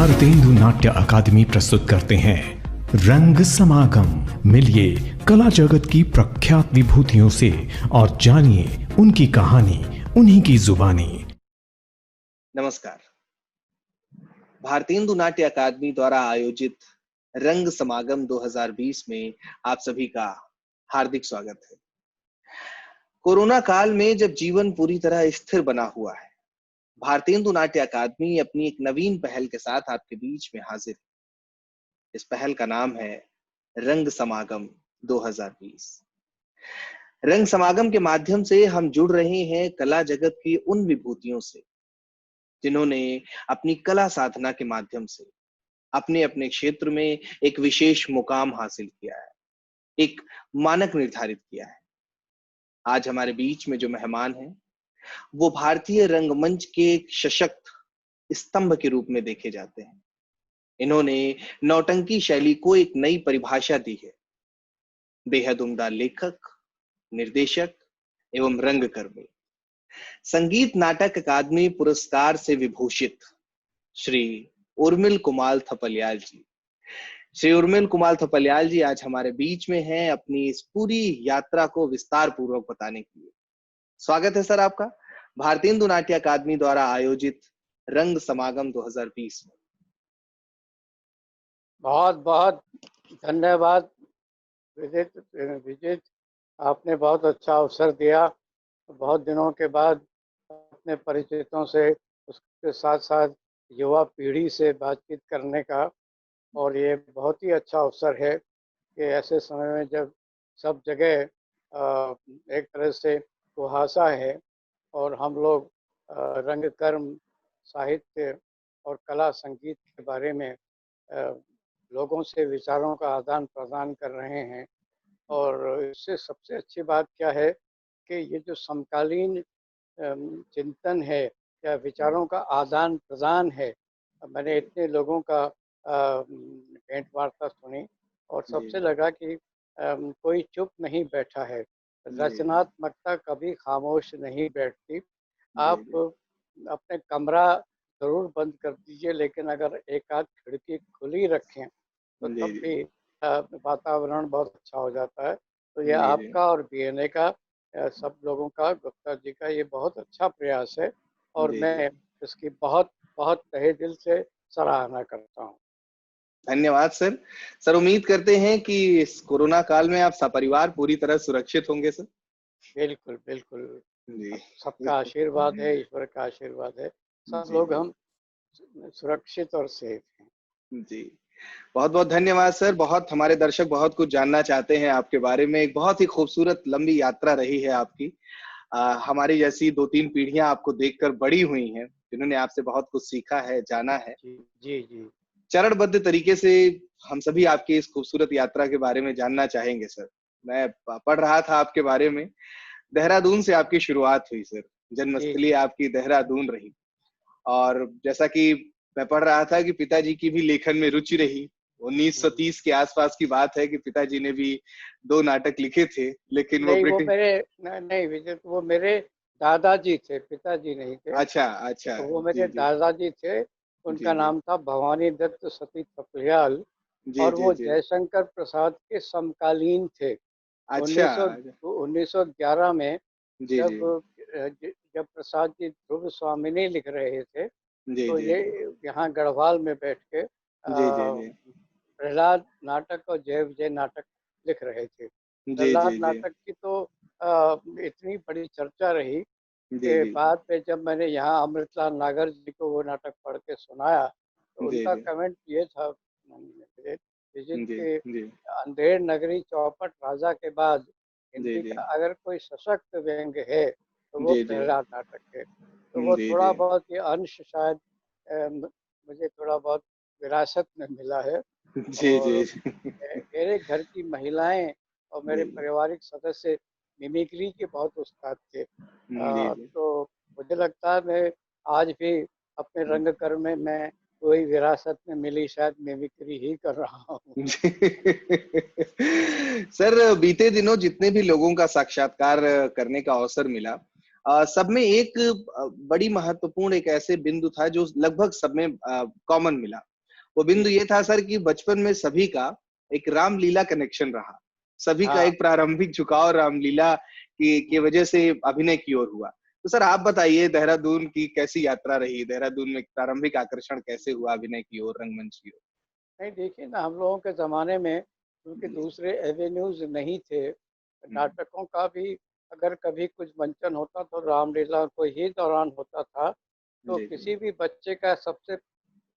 भारतेंदु नाट्य अकादमी प्रस्तुत करते हैं रंग समागम। मिलिए कला जगत की प्रख्यात विभूतियों से और जानिए उनकी कहानी, उन्हीं की जुबानी। नमस्कार। भारतेंदु नाट्य अकादमी द्वारा आयोजित रंग समागम 2020 में आप सभी का हार्दिक स्वागत है। कोरोना काल में जब जीवन पूरी तरह स्थिर बना हुआ है, भारतेंदु नाट्य अकादमी अपनी एक नवीन पहल के साथ आपके बीच में हाजिर है। इस पहल का नाम है रंग समागम 2020। रंग समागम के माध्यम से हम जुड़ रहे हैं कला जगत की उन विभूतियों से जिन्होंने अपनी कला साधना के माध्यम से अपने अपने क्षेत्र में एक विशेष मुकाम हासिल किया है, एक मानक निर्धारित किया है। आज हमारे बीच में जो मेहमान हैं, वो भारतीय रंगमंच के एक सशक्त स्तंभ के रूप में देखे जाते हैं। इन्होंने नौटंकी शैली को एक नई परिभाषा दी है। बेहद उम्दा लेखक, निर्देशक एवं रंगकर्मी, संगीत नाटक अकादमी पुरस्कार से विभूषित श्री उर्मिल कुमाल थपलियाल जी। श्री उर्मिल कुमाल थपलियाल जी आज हमारे बीच में हैं अपनी इस पूरी यात्रा को विस्तार पूर्वक बताने के लिए। स्वागत है सर आपका भारतेंदु नाट्य अकादमी द्वारा आयोजित रंग समागम 2020 में। बहुत बहुत धन्यवाद विजित, आपने बहुत अच्छा अवसर दिया। बहुत दिनों के बाद अपने परिचितों से, उसके साथ साथ युवा पीढ़ी से बातचीत करने का, और ये बहुत ही अच्छा अवसर है कि ऐसे समय में जब सब जगह एक तरह से कुहासा है और हम लोग रंगकर्म, साहित्य और कला संगीत के बारे में लोगों से विचारों का आदान प्रदान कर रहे हैं। और इससे सबसे अच्छी बात क्या है कि ये जो समकालीन चिंतन है या विचारों का आदान प्रदान है, मैंने इतने लोगों का भेंट वार्ता सुनी और सबसे लगा कि कोई चुप नहीं बैठा है। रचनात्मकता कभी खामोश नहीं बैठती। आप अपने कमरा जरूर बंद कर दीजिए, लेकिन अगर एक आध खिड़की खुली रखें तो तब भी वातावरण बहुत अच्छा हो जाता है। तो ये आपका और बीएनए का, सब लोगों का, गुप्ता जी का ये बहुत अच्छा प्रयास है और मैं इसकी बहुत बहुत तहे दिल से सराहना करता हूँ। धन्यवाद सर। सर, उम्मीद करते हैं कि इस कोरोना काल में आप सपरिवार पूरी तरह सुरक्षित होंगे सर। बिल्कुल बिल्कुल जी, सबका आशीर्वाद है, ईश्वर का आशीर्वाद है, सब लोग हम सुरक्षित और सेफ हैं। जी, बहुत बहुत धन्यवाद सर। बहुत हमारे दर्शक बहुत कुछ जानना चाहते हैं आपके बारे में। एक बहुत ही खूबसूरत लंबी यात्रा रही है आपकी। हमारी जैसी 2-3 पीढ़ियां आपको देखकर बड़ी हुई हैं, जिन्होंने आपसे बहुत कुछ सीखा है, जाना है। जी जी। चरणबद्ध तरीके से हम सभी आपकी इस खूबसूरत यात्रा के बारे में जानना चाहेंगे सर। मैं पढ़ रहा था आपके बारे में, देहरादून से आपकी शुरुआत हुई सर, जन्मस्थली आपकी देहरादून रही। और जैसा कि मैं पढ़ रहा था कि पिताजी की भी लेखन में रुचि रही। 1930 के आसपास की बात है कि पिताजी ने भी 2 नाटक लिखे थे, लेकिन वो विजय, वो मेरे दादाजी थे, पिताजी नहीं थे। अच्छा। तो वो मेरे दादाजी थे, उनका नाम था भवानी दत्त सती थपलियाल और वो जयशंकर प्रसाद के समकालीन थे। 1911 में जब प्रसाद जी ध्रुव स्वामिनी लिख रहे थे, तो ये यहाँ गढ़वाल में बैठ के प्रहलाद नाटक और जय विजय नाटक लिख रहे थे। प्रहलाद नाटक की तो इतनी बड़ी चर्चा रही कि बाद में जब मैंने यहाँ अमृतलाल नागर जी को वो नाटक पढ़ के सुनाया, तो उनका कमेंट ये था विजित के, अंधेर नगरी चौपट राजा के बाद हिंदी का अगर कोई सशक्त व्यंग है तो वो प्रहलाद नाटक है। तो वो थोड़ा बहुत ये अंश शायद मुझे थोड़ा बहुत विरासत में मिला है। मेरे घर की महिलाएं और मेरे पारिवारिक सदस्य मिमिक्री के बहुत उस्ताद थे। तो मुझे लगता है मैं आज भी अपने रंगकर्म में मैं कोई विरासत में मिली शायद मिमिक्री ही कर रहा हूँ। सर, बीते दिनों जितने भी लोगों का साक्षात्कार करने का अवसर मिला, सब में एक बड़ी महत्वपूर्ण एक ऐसे बिंदु था जो लगभग सब में कॉमन मिला। वो बिंदु ये था सर कि बचपन में सभी का एक रामलीला कनेक्शन रहा, सभी का हाँ। एक प्रारंभिक झुकाव रामलीला की वजह से अभिनय की ओर हुआ। तो सर आप बताइए देहरादून की कैसी यात्रा रही? देहरादून में प्रारंभिक आकर्षण कैसे हुआ अभिनय की ओर, रंगमंच की ओर? नहीं, देखिए ना, हम लोगों के ज़माने में क्योंकि जी, दूसरे एवेन्यूज़ नहीं थे, हुँ, नाटकों का भी अगर कभी कुछ मंचन होता तो रामलीला को ही दौरान होता था। तो जी, जी। किसी भी बच्चे का सबसे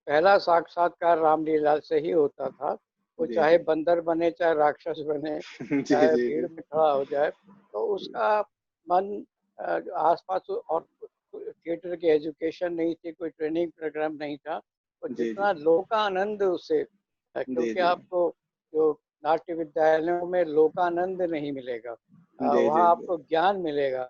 पहला साक्षात्कार रामलीला से ही होता था। वो जी, चाहे जी। बंदर बने, चाहे राक्षस बने, जी, चाहे जी, भीड़ जी। में खड़ा हो जाए, तो उसका मन आस-पास और थिएटर की एजुकेशन नहीं थी, कोई ट्रेनिंग प्रोग्राम नहीं था। तो जी, जी। जितना लोकानंद उसे जी, क्योंकि जी। आपको जो नाट्य विद्यालयों में लोकानंद नहीं मिलेगा, जी, जी, वहाँ जी। आपको ज्ञान मिलेगा।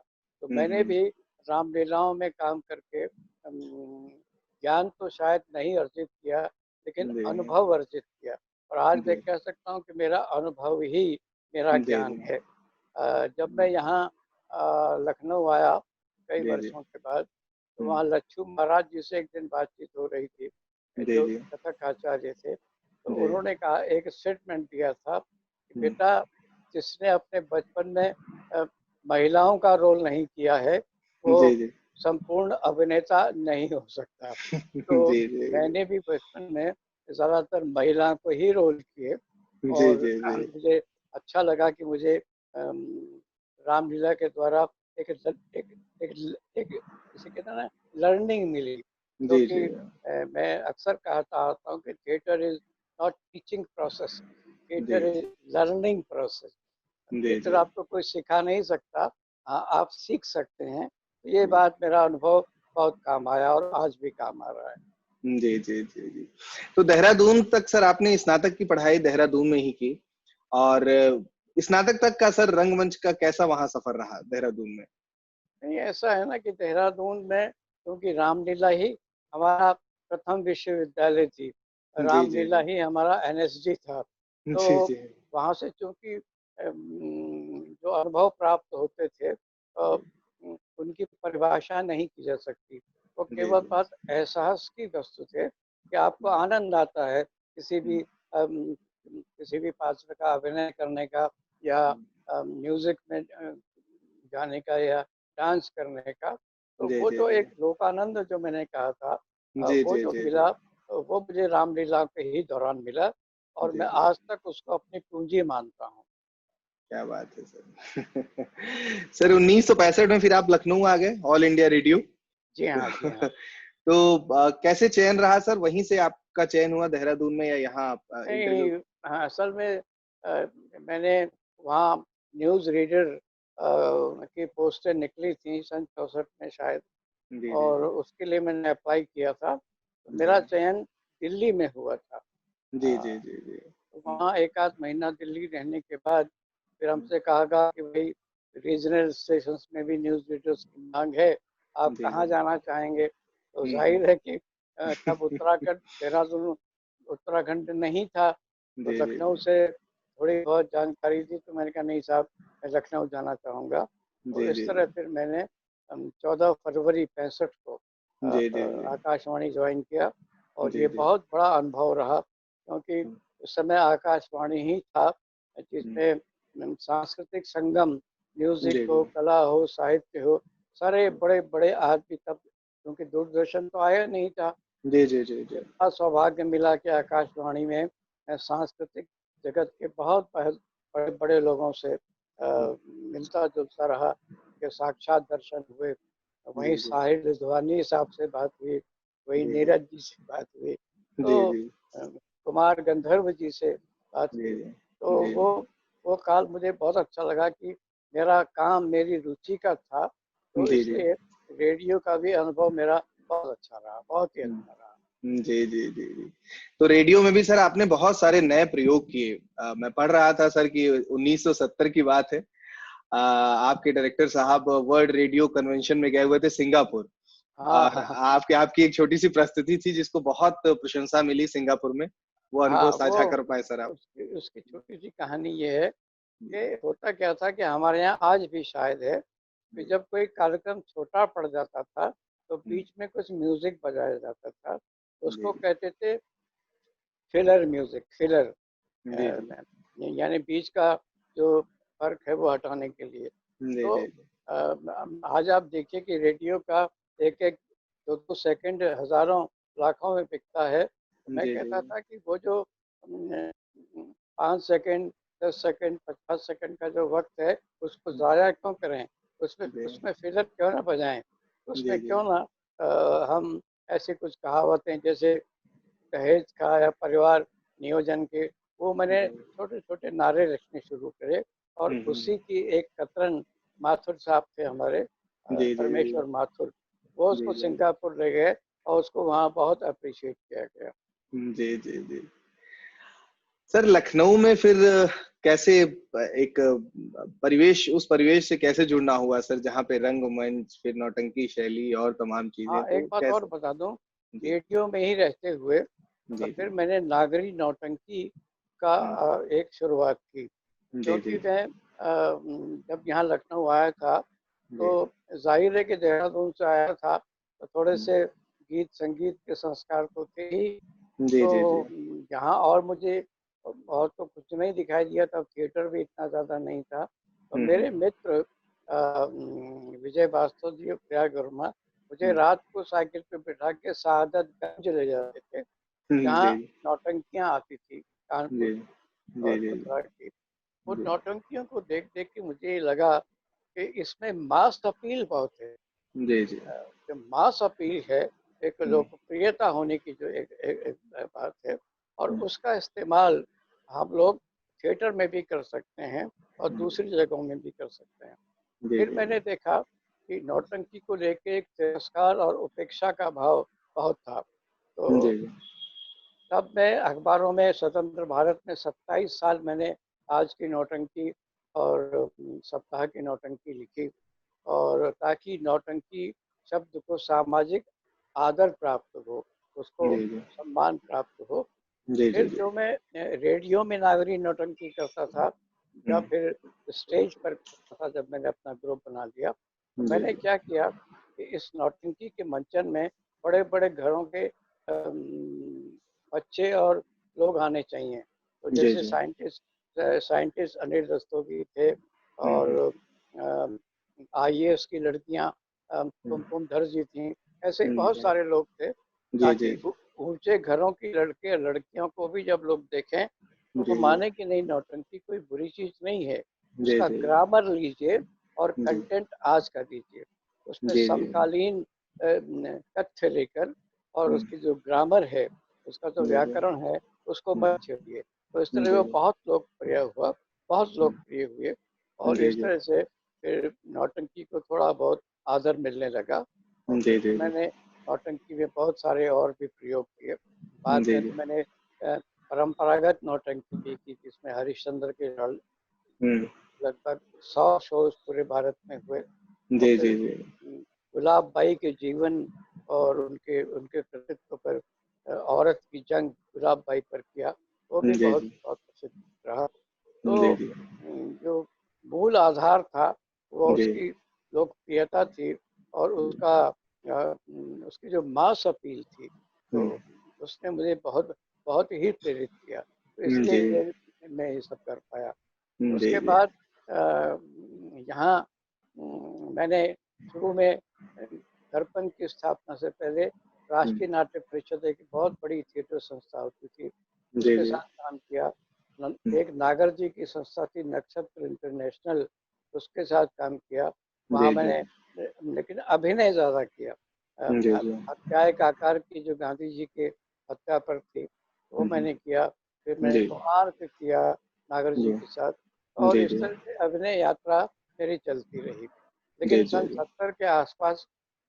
तो हुँ, मैंने हुँ। भी रामलीलाओं में काम करके ज्ञान तो शायद नहीं अर्जित किया, लेकिन जी, अनुभव अर्जित किया। और आज मैं जी। कह सकता हूँ कि मेरा अनुभव ही मेरा जी, ज्ञान जी। है। जब मैं यहाँ लखनऊ आया कई जी, जी। वर्षों के बाद, तो हुँ। वहाँ लच्छू महाराज जी से एक दिन बातचीत हो रही थी, जी, जो जी। कथक आचार्य थे। तो जी। उन्होंने कहा, एक स्टेटमेंट दिया था कि हुँ। बेटा, जिसने अपने बचपन में अ, महिलाओं का रोल नहीं किया है, जी, वो जी। संपूर्ण अभिनेता नहीं हो सकता। तो जी, जी, जी। मैंने भी बचपन में ज़्यादातर महिला को ही रोल किए जी, और जी, जी। मुझे अच्छा लगा कि मुझे अम, रामलीला के द्वारा एक ल एक एक ल एक जिसे कहते हैं ना, लर्निंग मिली। जी, क्योंकि जी। मैं अक्सर कहता आता हूँ कि theatre is not teaching process, जी। Theatre is learning process. जी, थिएटर जी। आपको कोई सिखा नहीं सकता। हाँ, आप सीख सकते हैं। तो ये बात, मेरा अनुभव बहुत काम आया और आज भी काम आ रहा है। जी, जी, जी, जी। तो देहरादून तक सर आपने स्नातक की पढ़ाई देहरादून में ही की और स्नातक तक का सर रंगमंच का कैसा वहाँ सफर रहा देहरादून में? नहीं, ऐसा है ना कि देहरादून में क्योंकि रामलीला ही हमारा प्रथम विश्वविद्यालय थी, जी, जी, रामलीला जी। ही हमारा एनएसडी था। तो जी, जी। वहाँ से चूँकि जो अनुभव प्राप्त होते थे, उनकी परिभाषा नहीं की जा सकती। वो जी, केवल जी। बात एहसास की वस्तु थे कि आपको आनंद आता है हुँ, किसी भी पात्र का अभिनय करने का, या हुँ। म्यूज़िक में गाने का, या डांस करने का। तो जी, वो जी, जो जी। एक लोकानंद जो मैंने कहा था, जी, वो जी, जो जी, जी। मिला, वो मुझे रामलीला के ही दौरान मिला और जी, मैं जी। आज तक उसको अपनी पूंजी मानता हूँ। क्या बात है सर। सर 1965 में फिर आप लखनऊ आ गए, ऑल इंडिया रेडियो। जी हाँ, जी हाँ। तो कैसे चयन रहा सर? वहीं से आपका चयन हुआ देहरादून में या यहाँ इंटरव्यू? नहीं, हाँ, असल में मैंने वहाँ न्यूज़ रीडर की पोस्टें निकली थी सन 64 में शायद, जी, जी, और जी। उसके लिए मैंने अप्लाई किया था। तो जी। मेरा चयन दिल्ली में हुआ था। जी, जी, जी, जी। हुँ, वहाँ 1 आध महीना दिल्ली रहने के बाद फिर हुँ। हमसे कहा गया कि भई, रीजनल स्टेशंस में भी न्यूज़ रीडर्स की माँग है, आप जी, कहाँ जी। जाना चाहेंगे? तो हुँ, हुँ। ज़ाहिर है कि तब उत्तराखंड, देहरादून उत्तराखंड नहीं था, तो जी, जी, लखनऊ जी। से थोड़ी बहुत जानकारी थी, तो मैंने कहा, नहीं साहब, मैं लखनऊ जाना चाहूँगा। तो जी, इस जी, तरह जी। फिर मैंने 14 फरवरी 65 को जी, जी, जी। आकाशवाणी ज्वाइन किया और जी, ये जी। बहुत बड़ा अनुभव रहा, क्योंकि हुँ, उस समय आकाशवाणी ही था हुँ। जिसमें सांस्कृतिक संगम, म्यूजिक जी, हो, जी। कला हो, साहित्य हो, सारे हुँ। बड़े बड़े आदमी तब, क्योंकि दूरदर्शन तो आया नहीं था। जी, जी, जी, जी। बड़ा सौभाग्य मिला कि आकाशवाणी में सांस्कृतिक जगत के बहुत बड़े बड़े लोगों से हुँ। मिलता जुलता रहा, के साक्षात दर्शन हुए। वहीं जी, जी। साहिर रिजवानी साहब से बात हुई, वहीं जी, जी। नीरज जी से बात हुई, जी, तो जी। कुमार गंधर्व जी से बात जी, हुई। जी। तो जी, जी। वो काल मुझे बहुत अच्छा लगा कि मेरा काम मेरी रुचि का था, तो जी, जी। इसलिए रेडियो का भी अनुभव मेरा बहुत अच्छा रहा, बहुत ही हुँ। अच्छा रहा। जी, जी, जी, जी। तो रेडियो में भी सर आपने बहुत सारे नए प्रयोग किए। मैं पढ़ रहा था सर कि 1970 की बात है। आपके डायरेक्टर साहब वर्ल्ड रेडियो कन्वेंशन में गए हुए थे सिंगापुर हाँ, और हाँ, हाँ। आपकी आपकी एक छोटी-सी प्रस्तुति थी जिसको बहुत प्रशंसा मिली सिंगापुर में। वो अनुभव हाँ, साझा कर पाएँ सर आप? उसकी उसकी छोटी-सी कहानी ये है कि होता क्या था कि हमारे यहाँ आज भी शायद है कि जी। जब कोई कार्यक्रम छोटा पड़ जाता था, तो हुँ। बीच में कुछ म्यूज़िक बजाया जाता था। जी, उसको जी। कहते थे फिलर म्यूजिक, फिलर जी जी यानी बीच का जो फर्क है वो हटाने के लिए। जी तो जी आज आप देखिए कि रेडियो का एक एक दो दो सेकंड हजारों लाखों में बिकता है। तो मैं जी जी कहता था कि वो जो 5 सेकंड, 10 सेकंड, 50 सेकंड का जो वक्त है उसको ज़ाया क्यों करें, उसमें जी उसमें फिलर क्यों ना बजाएं, जी उसमें जी क्यों ना हम ऐसी कुछ कहावतें जैसे दहेज का या परिवार नियोजन के, वो मैंने जी छोटे छोटे नारे रखने शुरू करे। और उसी की एक कतरन माथुर साहब थे हमारे, जी जी परमेश्वर माथुर, वो जी उसको जी सिंगापुर ले गए और उसको वहाँ बहुत अप्रिशिएट किया गया। जी जी जी। सर लखनऊ में फिर कैसे एक परिवेश, उस परिवेश से कैसे जुड़ना हुआ सर, जहाँ पे रंगमंच, फिर नौटंकी शैली और तमाम चीजें, हाँ, एक तो बात और कैसे? बता दूं, जी रेडियो में ही रहते हुए जी जी फिर मैंने नागरी नौटंकी का एक शुरुआत की। जी जी क्योंकि मैं जब यहाँ लखनऊ आया था जी तो जाहिर है कि देहरादून से आया था, तो थोड़े से गीत संगीत के संस्कार तो थे ही। जी जी जी तो यहाँ और मुझे और तो कुछ नहीं दिखाई दिया, तब थिएटर भी इतना ज़्यादा नहीं था। तो मेरे मित्र विजय वास्तव जी और प्रयाग वर्मा मुझे रात को साइकिल पे बिठा के शहादतगंज ले जाते थे, जी जहाँ नौटंकियाँ आती थी जी कानपुर जी और जी मथुरा की। उन जी नौटंकियों को देख देख के मुझे लगा कि इसमें मास अपील बहुत है। जी जी जो मास अपील है, एक लोकप्रियता होने की जो एक बात है, और उसका इस्तेमाल हम लोग थिएटर में भी कर सकते हैं और दूसरी जगहों में भी कर सकते हैं। जी फिर जी मैंने देखा कि नौटंकी को लेके एक तिरस्कार और उपेक्षा का भाव बहुत था। तो जी तब मैं अखबारों में स्वतंत्र भारत में 27 साल मैंने आज की नौटंकी और सप्ताह की नौटंकी लिखी, और ताकि नौटंकी शब्द को सामाजिक आदर प्राप्त हो, उसको जी सम्मान प्राप्त हो। जी जी फिर जो मैं रेडियो में नागरी नौटंकी करता था या फिर स्टेज पर करता था, जब मैंने अपना ग्रुप बना लिया, तो जी मैंने क्या किया कि इस नौटंकी के मंचन में बड़े बड़े घरों के बच्चे और लोग आने चाहिए। तो जी जैसे जी साइंटिस्ट साइंटिस्ट अनिल रस्तोगी थे, और आईएएस की लड़कियां कुमकुम धर जी थी, ऐसे ही बहुत सारे लोग थे, जी जी ताकि ऊंचे घरों की लड़के लड़कियों को भी जब लोग देखें तो वो जी माने कि नहीं, नौटंकी कोई बुरी चीज नहीं है। जी उसका जी ग्रामर लीजिए और जी कंटेंट आज का दीजिए, उसमें जी जी समकालीन तथ्य लेकर, और उसकी जो ग्रामर है, उसका जो जी व्याकरण है, उसको मत छेड़िए। तो इस तरह जी वो बहुत लोकप्रिय हुआ, बहुत लोकप्रिय हुए, और जी इस तरह से फिर नौटंकी को थोड़ा बहुत आदर मिलने लगा। और जी फिर जी तो मैंने नौटंकी में बहुत सारे और भी प्रयोग किए। बाद जी में जी तो मैंने परंपरागत नौटंकी भी की, जिसमें हरिश्चंद्र के लगभग 100 शोज पूरे भारत में हुए। और जी फिर जी जी गुलाब बाई के जीवन और उनके उनके कृतित्व पर औरत की जंग गुलाब बाई पर किया, वो भी जी बहुत जी बहुत प्रसिद्ध रहा। तो जी जी जो मूल आधार था वो जी उसकी लोकप्रियता थी, और उसका उसकी जो मास अपील थी, तो उसने मुझे बहुत बहुत ही प्रेरित किया। तो इसलिए जी ये मैं ये सब कर पाया। जी उसके जी बाद यहाँ मैंने शुरू में दर्पण की स्थापना से पहले राष्ट्रीय नाट्य परिषद एक बहुत बड़ी थिएटर संस्था होती थी, जी उसके जी साथ काम किया। एक नागर जी की संस्था थी नक्षत्र इंटरनेशनल, उसके साथ काम किया। वहाँ जी जी मैंने लेकिन अभिनय ज़्यादा किया। जी जी हत्याएं आकार की जो गांधी जी के हत्या पर थी, वो मैंने किया। फिर मैंने जी कोणार्क किया नागर जी के साथ, और जी इस जी तरह से अभिनय यात्रा मेरी चलती रही। जी लेकिन जी सन 70 के आसपास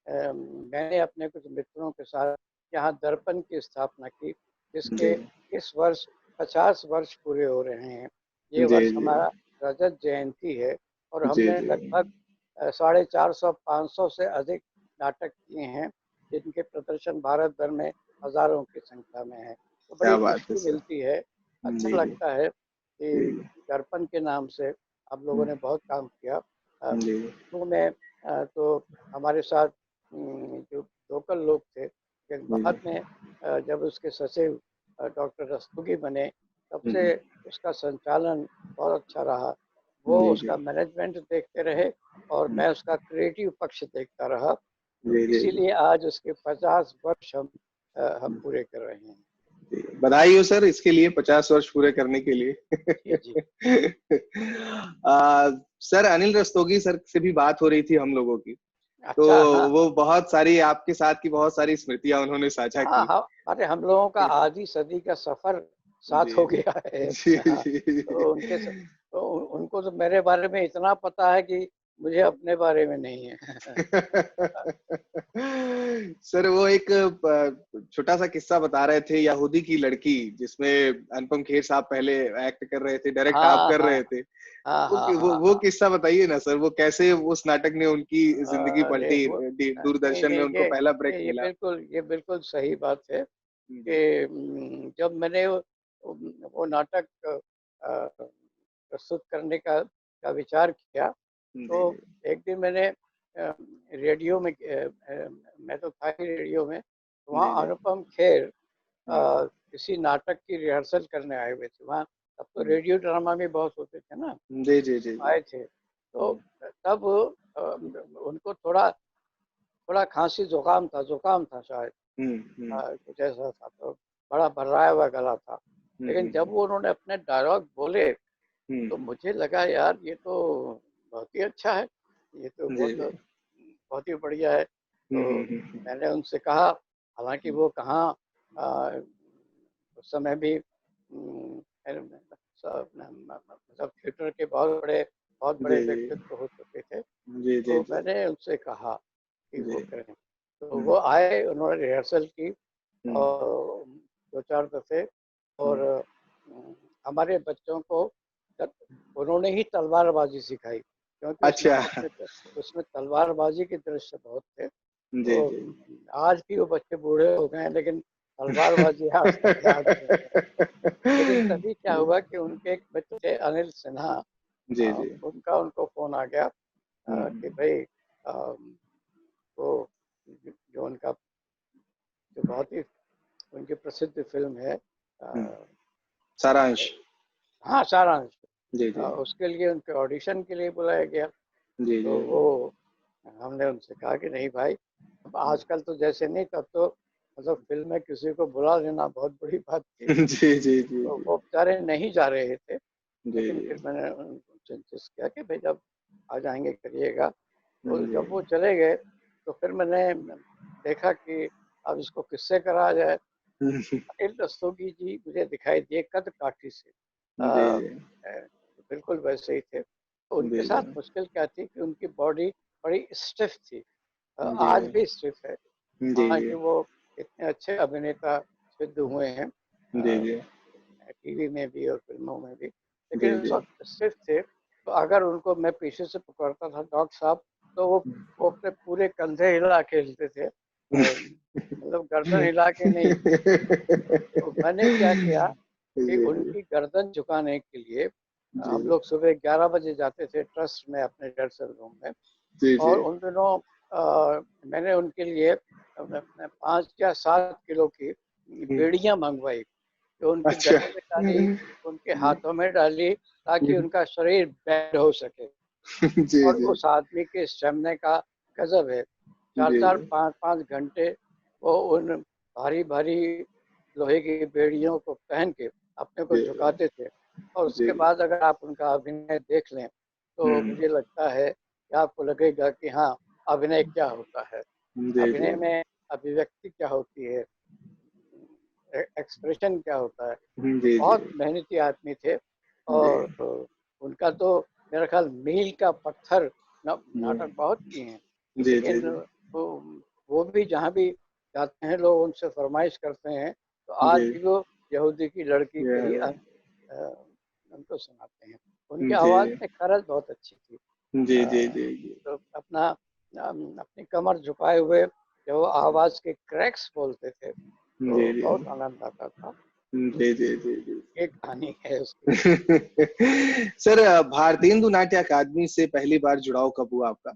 मैंने अपने कुछ मित्रों के साथ यहाँ दर्पण की स्थापना की, जिसके इस वर्ष 50 वर्ष पूरे हो रहे हैं। ये जी वर्ष जी हमारा रजत जयंती है, और जी हमने जी लगभग 450-500 से अधिक नाटक किए हैं, जिनके प्रदर्शन भारत भर में हजारों की संख्या में है। तो बड़ी क्या बात है खुशी सर। मिलती है, अच्छा जी जी लगता है जी कि दर्पण के नाम से आप लोगों ने बहुत काम किया। जी शुरू में तो हमारे साथ जो लोकल लोग थे, लेकिन जी बाद में जब उसके सचिव डॉक्टर रस्तोगी बने, तब से उसका संचालन बहुत अच्छा रहा। वो जी जी उसका मैनेजमेंट देखते रहे और मैं उसका क्रिएटिव पक्ष देखता रहा। तो जी जी इसीलिए आज उसके 50 वर्ष हम पूरे कर रहे हैं। जी। बधाई हो सर इसके लिए, 50 वर्ष पूरे करने के लिए। जी जी। सर अनिल रस्तोगी सर से भी बात हो रही थी हम लोगों की, तो अच्छा, हाँ वो बहुत सारी आपके साथ की बहुत सारी स्मृतियां उन्होंने साझा हाँ की। हाँ। अरे हम लोगों का आधी सदी का सफर जी साथ हो गया है। जी हाँ, जी। तो उनको तो मेरे बारे में इतना पता है कि मुझे अपने बारे में नहीं है। सर वो एक छोटा सा किस्सा बता रहे थे, यहूदी की लड़की, जिसमें अनुपम खेर साहब पहले एक्ट कर रहे थे, डायरेक्ट आप हाँ कर हाँ रहे थे। हाँ हाँ हाँ वो हाँ। किस्सा बताइए ना सर, वो कैसे उस नाटक ने उनकी जिंदगी अरे पलटी, वो नहीं दूरदर्शन में नहीं, उनको पहला ब्रेक ये मिला। ये बिल्कुल सही बात है जी कि जब मैंने वो नाटक प्रस्तुत करने का विचार किया, जी तो एक दिन मैंने रेडियो में मैं तो था ही रेडियो में, तो जी वहाँ जी अनुपम खेर जी किसी नाटक की रिहर्सल करने आए हुए थे वहाँ। तब तो जी रेडियो ड्रामा भी बहुत होते थे ना, जी जी जी जी। आए थे। तो तब उनको थोड़ा थोड़ा खांसी जुकाम था शायद, हम्म। कुछ ऐसा था। तो बड़ा भर्राया हुआ गला था। लेकिन जब हम्म। वो उन्होंने अपने डायलॉग बोले, हम्म। तो मुझे लगा यार ये तो बहुत ही अच्छा है, ये तो जी जी। बहुत ही बढ़िया है। तो हम्म। मैंने उनसे कहा, हालांकि वो कहाँ अ, उस समय भी मतलब थिएटर के बहुत जी बड़े जी व्यक्तित्व हो चुके थे। जी जी तो जी मैंने उनसे कहा कि जी। वो करें। तो हम्म वो आए, उन्होंने रिहर्सल की हम्म और दो चार दफे। और हम्म। हमारे बच्चों को उन्होंने ही तलवारबाजी सिखाई, क्योंकि उस अच्छा। नाटक में उसमें तलवारबाजी के दृश्य बहुत थे। जी तो जी। आज भी वो बच्चे बूढ़े हो गए हैं, लेकिन तलवारबाजी आज तक याद है। लेकिन तभी क्या हुआ कि उनके एक मित्र थे अनिल सिन्हा, जी जी। उनको फोन आ गया कि हम्म। भाई वो जो उनका जो बहुत ही उनकी प्रसिद्ध फिल्म है हम्म। अ, सारांश। हाँ सारांश, जी जी उसके लिए उनके ऑडिशन के लिए बुलाया गया। जी जी तो वो हमने उनसे कहा कि नहीं भाई, अब आजकल तो जैसे नहीं, तब तो मतलब फिल्म में किसी को बुला लेना बहुत बड़ी बात थी। जी जी जी तो जी वो बेचारे नहीं जा रहे थे। जी लेकिन जी। फिर मैंने उनसे इंसिस्ट किया कि भाई जब आ जाएंगे करिएगा। तो जी जब वो चले गए, तो फिर मैंने देखा कि अब इसको किससे कराया जाए। अनिल रस्तोगी जी मुझे दिखाई दिए कद काठी से, जी बिल्कुल वैसे ही थे। तो जी उनके साथ मुश्किल क्या थी कि उनकी बॉडी बड़ी स्टिफ थी, जी आज भी स्टिफ है। जी हालांकि वो इतने अच्छे अभिनेता सिद्ध हुए हैं, जी जी टीवी में भी और फिल्मों में भी, जी लेकिन उस जी वक्त स्टिफ थे। तो अगर उनको मैं पीछे से पकड़ता था डॉक्टर साहब, तो वो अपने पूरे कंधे हिला के हिलते थे, मतलब गर्दन हिला के नहीं। तो मैंने क्या किया कि जी उनकी गर्दन झुकाने के लिए जी हम लोग सुबह 11 बजे जाते थे ट्रस्ट में अपने रिहर्सल रूम में। जी जी और उन दिनों मैंने उनके लिए 5 या 7 किलो की बेड़ियां मंगवाई, जो उनके अच्छा। गले में डाली, उनके हाथों में डाली, ताकि उनका शरीर बैंड हो सके। जी और जी उस आदमी के स्टेमिना का गजब है। चार जी चार पाँच पाँच घंटे वो उन भारी भारी लोहे की बेड़ियों को पहन के अपने को जी झुकाते थे। और जी उसके बाद अगर आप उनका अभिनय देख लें, तो मुझे लगता है कि आपको लगेगा कि हाँ, अभिनय क्या होता है, जी जी अभिनय में अभिव्यक्ति क्या होती है, एक्सप्रेशन क्या होता है। तो जी जी बहुत मेहनती आदमी थे। और उनका तो मेरा ख्याल मील का पत्थर नाटक बहुत किए हैं। जी जी लेकिन वो वो भी जहाँ भी जाते हैं लोग उनसे फरमाइश करते हैं, तो आज जी भी वो यहूदी की लड़की के ही जी उनको सुनाते हैं। उनकी आवाज़ जी में खरज बहुत अच्छी थी। जी जी अ, जी तो अपनी कमर झुकाए हुए जब वो आवाज़ के क्रैक्स बोलते थे, जी तो जी बहुत आनंद आता था। जी जी जी जी। एक कहानी है उसकी। सर भारतेंदु नाट्य अकादमी से पहली बार जुड़ाव कब हुआ आपका?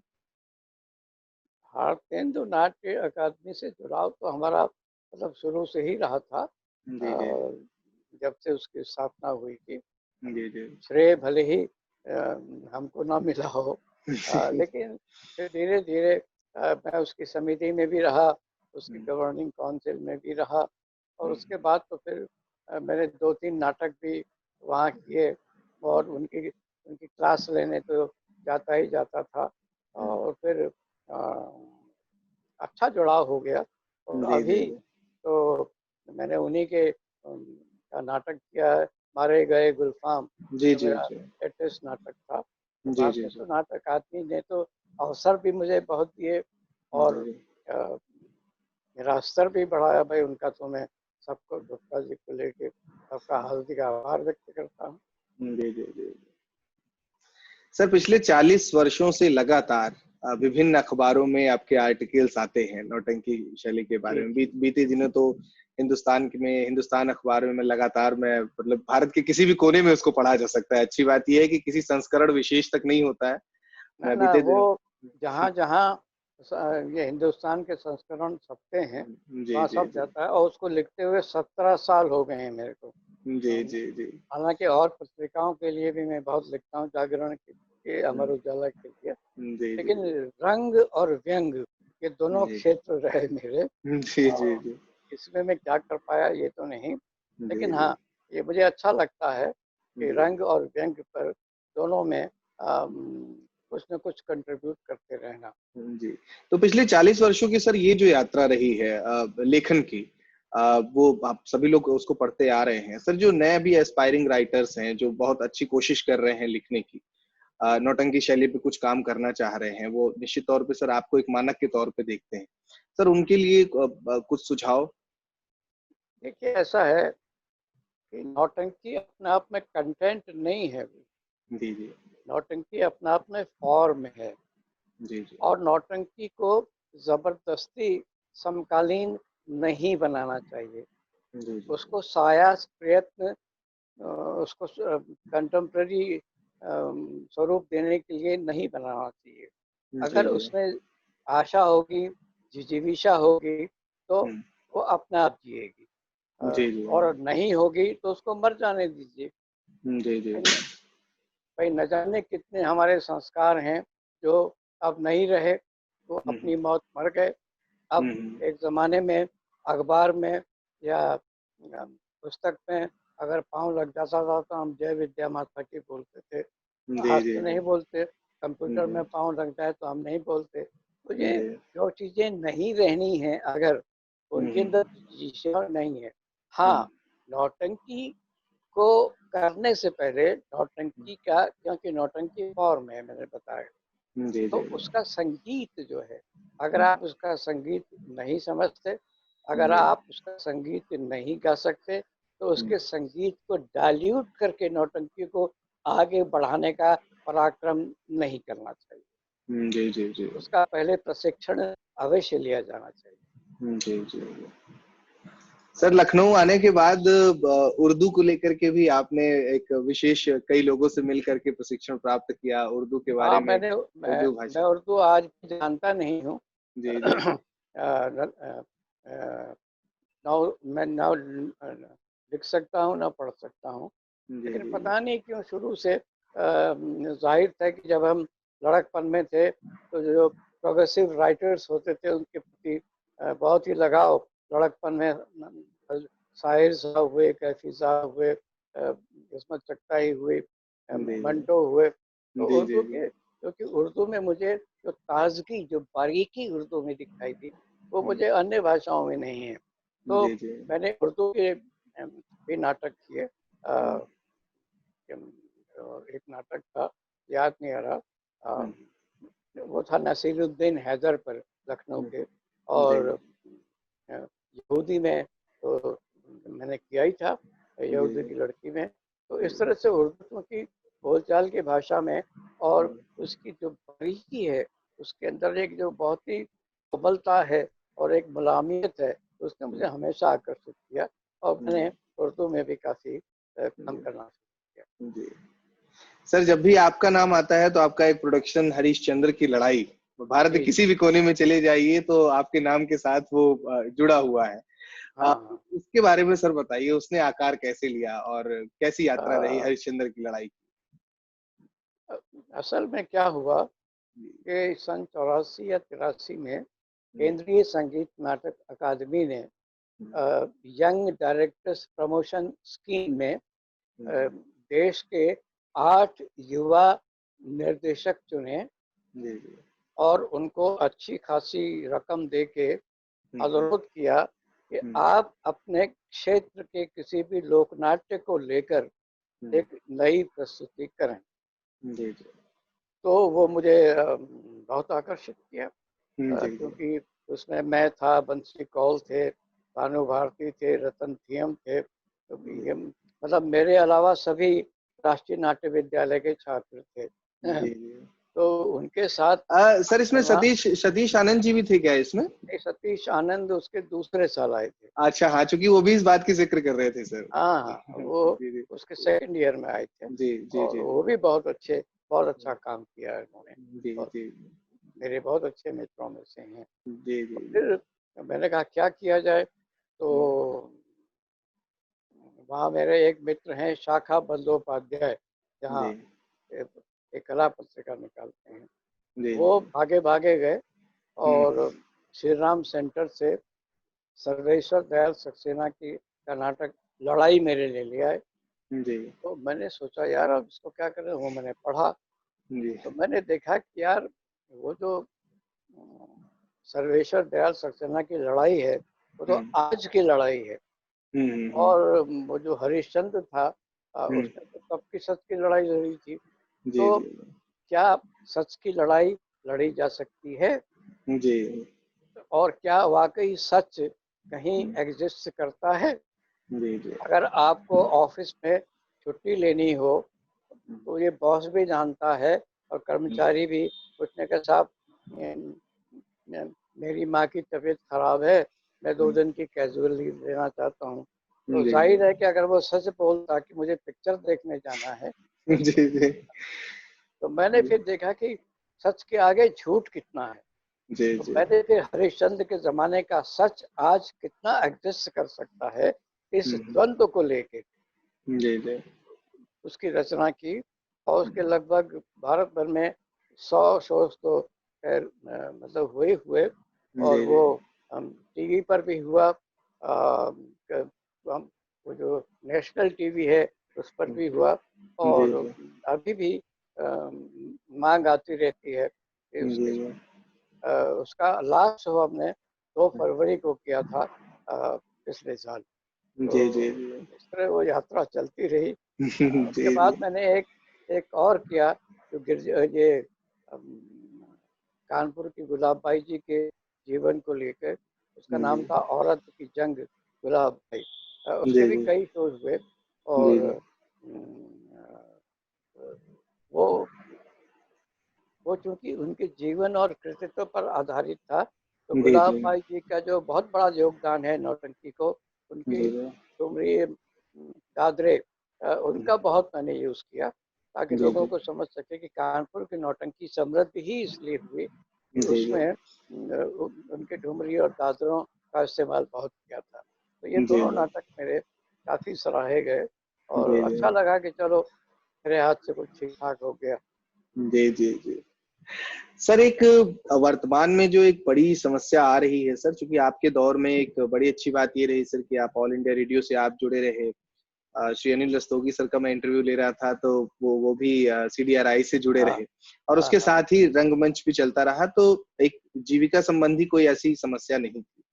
भारतेंदु नाट्य अकादमी से जुड़ाव तो हमारा मतलब शुरू से ही रहा था। जी जी जब से उसकी स्थापना हुई थी। जी जी श्रेय भले ही हमको ना मिला हो, लेकिन फिर धीरे धीरे मैं उसकी समिति में भी रहा, उसकी गवर्निंग काउंसिल में भी रहा, और उसके बाद तो फिर मैंने 2-3 नाटक भी वहाँ किए, और उनकी उनकी क्लास लेने तो जाता ही जाता था, और फिर अच्छा जुड़ाव हो गया। और जी जी अभी तो मैंने उन्हीं के का नाटक किया है, मारे गए गुलफाम, जी जो जी मेरा जी लेटेस्ट नाटक था। तो जी बाकी जी तो नाटक आदमी ने तो अवसर भी मुझे बहुत दिए, और जी अ, मेरा स्तर भी बढ़ाया भाई उनका, तो मैं सबको, गुप्ता जी को लेके सबका हार्दिक आभार व्यक्त करता हूँ। जी जी जी। सर, पिछले 40 वर्षों से लगातार विभिन्न अखबारों में आपके आर्टिकल्स आते हैं नौटंकी शैली के बारे जी में। जी बीते दिनों तो हिंदुस्तान अखबार में मैं लगातार, मैं मतलब भारत के किसी भी कोने में उसको पढ़ा जा सकता है। अच्छी बात यह है कि किसी संस्करण विशेष तक नहीं होता है। ना ना, बीते वो दिनों जहाँ जहाँ ये हिंदुस्तान के संस्करण छपते हैं, जी वहाँ जी सब जी जाता है, और उसको लिखते हुए 17 साल हो गए हैं मेरे को। जी जी जी हालांकि और पत्रिकाओं के लिए भी मैं बहुत लिखता हूँ, जागरण के, अमर उजाला के लिए, जी जी लेकिन रंग और व्यंग ये दोनों जी क्षेत्र रहे मेरे। जी जी और जी इसमें मैं क्या कर पाया ये तो नहीं, जी लेकिन जी हाँ, ये मुझे अच्छा लगता है कि जी रंग और व्यंग पर दोनों में कुछ न कुछ कंट्रीब्यूट करते रहना। जी। तो पिछले 40 वर्षों की सर ये जो यात्रा रही है लेखन की, वो आप सभी लोग उसको पढ़ते आ रहे हैं। सर, जो नए अभी एस्पायरिंग राइटर्स हैं, जो बहुत अच्छी कोशिश कर रहे हैं लिखने की, नौटंकी शैली पे कुछ काम करना चाह रहे हैं, वो निश्चित तौर पे सर आपको एक मानक के तौर पे देखते हैं। सर, उनके लिए कुछ सुझाव? देखिए, ऐसा है कि नौटंकी अपने आप में कंटेंट नहीं है, जी, जी। नौटंकी अपने आप में फॉर्म है, जी, जी। और नौटंकी को जबरदस्ती समकालीन नहीं बनाना चाहिए। जी, जी। उसको साया प्रयत्न, उसको कंटेम्प्रेरी स्वरूप देने के लिए नहीं बनाना चाहिए। जी, अगर जी। उसमें आशा होगी, जिजीविषा होगी, तो हुँ। वो अपने आप जिएगी, जी, जी। और नहीं होगी तो उसको मर जाने दीजिए। जी, जी। भाई भाई, न जाने कितने हमारे संस्कार हैं जो अब नहीं रहे, वो हुँ, अपनी हुँ। मौत मर गए। अब हुँ, हुँ। एक ज़माने में अखबार में या पुस्तक में अगर पाँव लग जाता था तो हम जय विद्या माता की बोलते थे। जी, आज जी, तो जी। नहीं बोलते, जी, कंप्यूटर जी। में पाँव लग जाए तो हम नहीं बोलते। तो ये जी। जो चीज़ें नहीं रहनी हैं, अगर हुँ, उनके हुँ। अंदर जिज्ञासा नहीं है। हुँ। हाँ, नौटंकी को करने से पहले नौटंकी का, क्योंकि नौटंकी फॉर्म है मैंने बताया, जी, तो जी। उसका संगीत जो है, अगर आप उसका संगीत नहीं समझते, अगर जी। आप उसका संगीत नहीं गा सकते, तो हुँ। उसके संगीत को डाइल्यूट करके नौटंकी को आगे बढ़ाने का पराक्रम नहीं करना चाहिए। जी, जी, जी। उसका पहले प्रशिक्षण अवश्य लिया जाना चाहिए। जी, जी। सर, लखनऊ आने के बाद उर्दू को लेकर के भी आपने एक विशेष कई लोगों से मिल कर के प्रशिक्षण प्राप्त किया उर्दू के हाँ, बारे में, उर्दू मैं भाषा। उर्दू आज भी जानता नहीं हूँ। जी, जी। मैं ना लिख सकता हूँ, ना पढ़ सकता हूँ, जी, लेकिन जी, जी। पता नहीं क्यों शुरू से जाहिर था कि जब हम लड़कपन में थे तो जो प्रोग्रेसिव राइटर्स होते थे उनके प्रति बहुत ही लगाव लड़कपन में। शाहिर साहब हुए, कैफी साहब हुए, किस्मत चगताई हुए, जी, जी। मंटो हुए, तो जी, जी, उर्दू जी। के, क्योंकि उर्दू में मुझे जो ताजगी, जो बारीकी उर्दू में दिखाई दी, वो हुँ। मुझे अन्य भाषाओं में नहीं है। तो जी, जी। मैंने उर्दू के भी नाटक किए। हुँ, एक नाटक था, याद नहीं आ रहा, हुँ, वो था नसीरुद्दीन हैदर पर, लखनऊ हुँ। के। जी, और यहूदी में तो मैंने किया ही था, जी, यहूदी जी। की लड़की में। तो जी। इस तरह से उर्दू की बोलचाल की भाषा में, और हुँ, उसकी जो बारीकी है, उसके अंदर एक जो बहुत ही कोमलता है और एक मुलायमियत है, उसने मुझे हमेशा आकर्षित किया, और हुँ, मैंने उर्दू में भी काफ़ी काम जी, करना शुरू किया। जी। सर, जब भी आपका नाम आता है तो आपका एक प्रोडक्शन हरीशचंद्र की लड़ाई, भारत के जी जी किसी भी कोने में चले जाइए तो आपके नाम के साथ वो जुड़ा हुआ है। हाँ। उसके बारे में सर बताइए, उसने आकार कैसे लिया और कैसी यात्रा रही अ, हरिश्चंद्र की लड़ाई की? असल में क्या हुआ जी। कि सन 84 या 83 में जी। केंद्रीय संगीत नाटक अकादमी ने यंग डायरेक्टर्स प्रमोशन स्कीम में देश के 8 युवा निर्देशक चुने जी। जी। और उनको अच्छी खासी रकम दे के हम्म। अनुरोध किया कि हम्म। आप अपने क्षेत्र के किसी भी लोकनाट्य को लेकर हम्म। एक नई प्रस्तुति करें। जी। जी। तो वो मुझे बहुत आकर्षित किया, जी। जी। क्योंकि उसमें मैं था, बंसी कौल थे, भानु भारती थे, रतन थियम थे, तो ये मतलब मेरे अलावा सभी राष्ट्रीय नाट्य विद्यालय के छात्र थे। जी। जी। तो उनके साथ सर इसमें वहाँ सतीश सतीश आनंद जी भी थे क्या इसमें? सतीश आनंद उसके दूसरे साल आए थे। अच्छा, हाँ, चूंकि वो भी इस बात की जिक्र कर रहे थे सर। हाँ हाँ, वो जी। जी। उसके सेकंड ईयर में आए थे जी। जी। और जी। वो भी बहुत अच्छा काम किया है उन्होंने। जी। और जी। मेरे बहुत अच्छे मित्रों में से हैं। जी। जी। तो फिर मैंने कहा क्या किया जाए, तो वहाँ मेरे एक मित्र हैं शाखा बंदोपाध्याय, जहाँ जी। एक एक कला पत्रिका निकालते हैं। जी। वो भागे भागे गए और हम्म। श्री राम सेंटर से सर्वेश्वर दयाल सक्सेना की का नाटक लड़ाई मेरे लिए ले आए। जी। तो मैंने सोचा यार अब इसको क्या करें, वो मैंने पढ़ा। जी। तो मैंने देखा कि यार वो जो सर्वेश्वर दयाल सक्सेना की लड़ाई है वो तो हम्म। आज की लड़ाई है। हम्म। और वो जो हरिश्चंद्र था हम्म। उसने तो तब की सच की लड़ाई लड़ी थी। जी। तो जी। क्या सच की लड़ाई लड़ी जा सकती है, जी। और क्या वाकई सच कहीं एग्जिस्ट करता है? जी। जी। अगर आपको ऑफिस में छुट्टी लेनी हो तो ये बॉस भी जानता है और कर्मचारी भी पूछने के साथ, मेरी माँ की तबीयत खराब है, मैं 2 दिन की कैजुअल लीव लेना चाहता हूँ। तो जी। जाहिर है कि अगर वो सच बोलता कि मुझे पिक्चर देखने जाना है, जी। जी। तो मैंने फिर देखा कि सच के आगे झूठ कितना है। जी। तो जी। मैंने फिर हरिश्चंद्र के जमाने का सच आज कितना एग्जिस्ट कर सकता है, इस द्वंद्व को लेके जी। जी। उसकी रचना की। और उसके लगभग भारत भर में 100 शोज तो खैर मतलब हुए। और जी। वो टीवी पर भी हुआ, हम वो जो नेशनल टीवी है उस पर भी हुआ। जी। और अभी भी मांग आती रहती है कि जी। उसके जी। उसका लास्ट शो हमने 2 फरवरी को किया था पिछले साल। जी। जी। तो इस तरह वो यात्रा चलती रही। उसके जी। बाद मैंने एक एक और किया जो ये अम, कानपुर की गुलाबबाई जी के जीवन को लेकर, उसका नाम था औरत की जंग गुलाबबाई। उसके भी जी। कई शोज हुए। जी। और जी। वो वो चूंकि उनके जीवन और कृतित्व पर आधारित था, तो जी। जी। गुलाबबाई जी का जो बहुत बड़ा योगदान है नौटंकी को, उनकी ठुमरी दादरे, उनका बहुत मैंने यूज़ किया ताकि जी। लोगों जी। को समझ सके कि कानपुर की नौटंकी समृद्ध ही इसलिए हुई कि जी। उसमें उनके ठुमरी और दादरों का इस्तेमाल बहुत किया था। तो ये जी। दोनों नाटक मेरे काफ़ी सराहे गए और जी। अच्छा लगा कि चलो मेरे हाथ से कुछ ठीक ठाक हो गया। जी। जी। जी। सर एक वर्तमान में जो एक बड़ी समस्या आ रही है सर, चूंकि आपके दौर में एक बड़ी अच्छी बात ये रही सर कि आप ऑल इंडिया रेडियो से आप जुड़े रहे। श्री अनिल रस्तोगी सर का मैं इंटरव्यू ले रहा था तो वो भी CDRI से जुड़े हाँ रहे और हाँ उसके हाँ साथ ही रंगमंच भी चलता रहा, तो एक जीविका संबंधी कोई ऐसी समस्या नहीं थी।